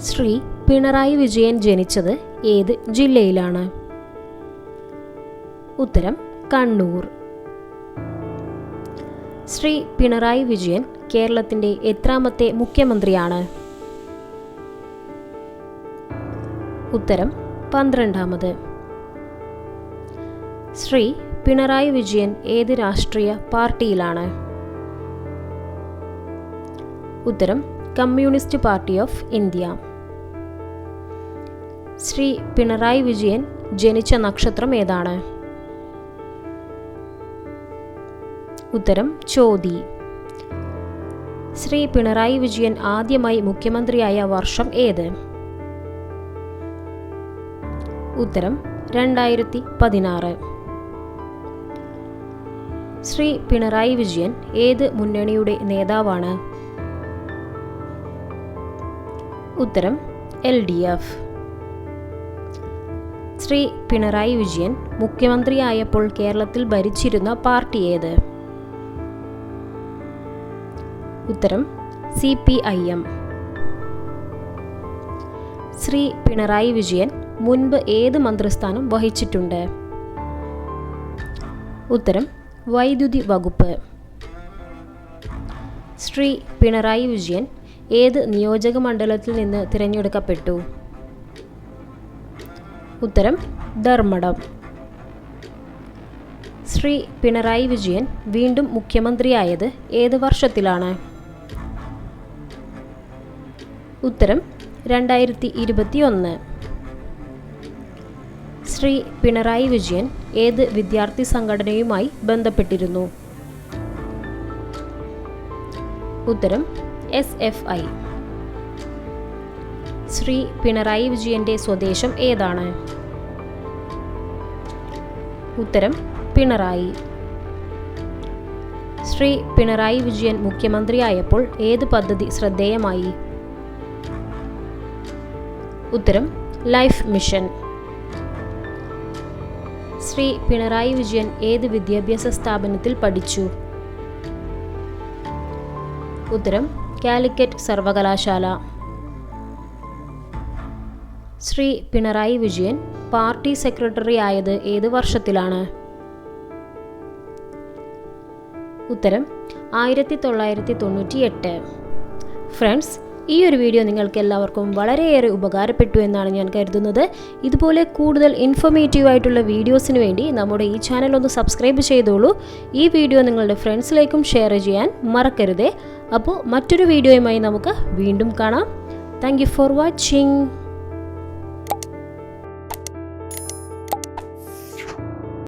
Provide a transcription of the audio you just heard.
ശ്രീ പിണറായി വിജയൻ ജനിച്ചത് ഏത് ജില്ലയിലാണ്? ഉത്തരം കണ്ണൂർ. ശ്രീ പിണറായി വിജയൻ കേരളത്തിന്റെ എത്രാമത്തെ മുഖ്യമന്ത്രിയാണ്? ഉത്തരം 12ാമത്. ശ്രീ പിണറായി വിജയൻ ഏത് രാഷ്ട്രീയ പാർട്ടിയിലാണ്? ഉത്തരം communist party of India. Shri Pinarayi Vijayan ജനിച്ച നക്ഷത്രം ഏതാണ്? ഉത്തരം ചോതി. ശ്രീ പിണറായി വിജയൻ ആദ്യമായി മുഖ്യമന്ത്രിയായ വർഷം ഏത്? ഉത്തരം 2016. ശ്രീ പിണറായി വിജയൻ ഏത് മുന്നണിയുടെ നേതാവാണ്? ഉത്തരം LDF. ശ്രീ പിണറായി വിജയൻ മുഖ്യമന്ത്രിയായപ്പോൾ കേരളത്തിൽ ഭരിച്ചിരുന്ന പാർട്ടി ഏത്? ഉത്തരം CPIM. ശ്രീ പിണറായി വിജയൻ മുൻപ് ഏത് മന്ത്രിസ്ഥാനം വഹിച്ചിട്ടുണ്ട്? ഉത്തരം വൈദ്യുതി വകുപ്പ്. ശ്രീ പിണറായി വിജയൻ ഏത് നിയോജക മണ്ഡലത്തിൽ നിന്ന് തിരഞ്ഞെടുക്കപ്പെട്ടു? ഉത്തരം ധർമ്മടം. ശ്രീ പിണറായി വിജയൻ വീണ്ടും മുഖ്യമന്ത്രിയായത് ഏത് വർഷത്തിലാണ്? ഉത്തരം 2021. ശ്രീ പിണറായി വിജയൻ ഏത് വിദ്യാർത്ഥി സംഘടനയുമായി ബന്ധപ്പെട്ടിരുന്നു? ഉത്തരം SFI. ശ്രീ പിണറായി വിജയന്റെ സ്വദേശം ഏതാണ്? ഉത്തരം പിണറായി. ശ്രീ പിണറായി വിജയൻ മുഖ്യമന്ത്രിയായപ്പോൾ ഏത് പദ്ധതി ശ്രദ്ധേയമായി? ഉത്തരം ലൈഫ് മിഷൻ. ശ്രീ പിണറായി വിജയൻ ഏത് വിദ്യാഭ്യാസ സ്ഥാപനത്തിൽ പഠിച്ചു? ഉത്തരം കാലിക്കറ്റ് സർവകലാശാല. ശ്രീ പിണറായി വിജയൻ പാർട്ടി സെക്രട്ടറി ആയത് ഏത് വർഷത്തിലാണ്? ഉത്തരം 1998. ഫ്രണ്ട്സ്, ഈ ഒരു വീഡിയോ നിങ്ങൾക്ക് എല്ലാവർക്കും വളരെയേറെ ഉപകാരപ്പെട്ടു എന്നാണ് ഞാൻ കരുതുന്നത്. ഇതുപോലെ കൂടുതൽ ഇൻഫോർമേറ്റീവ് ആയിട്ടുള്ള വീഡിയോസിന് വേണ്ടി നമ്മുടെ ഈ ചാനൽ ഒന്ന് സബ്സ്ക്രൈബ് ചെയ്തോളൂ. ഈ വീഡിയോ നിങ്ങളുടെ ഫ്രണ്ട്സിലേക്കും ഷെയർ ചെയ്യാൻ മറക്കരുതേ. അപ്പോൾ മറ്റൊരു വീഡിയോയുമായി നമുക്ക് വീണ്ടും കാണാം. Thank you for watching.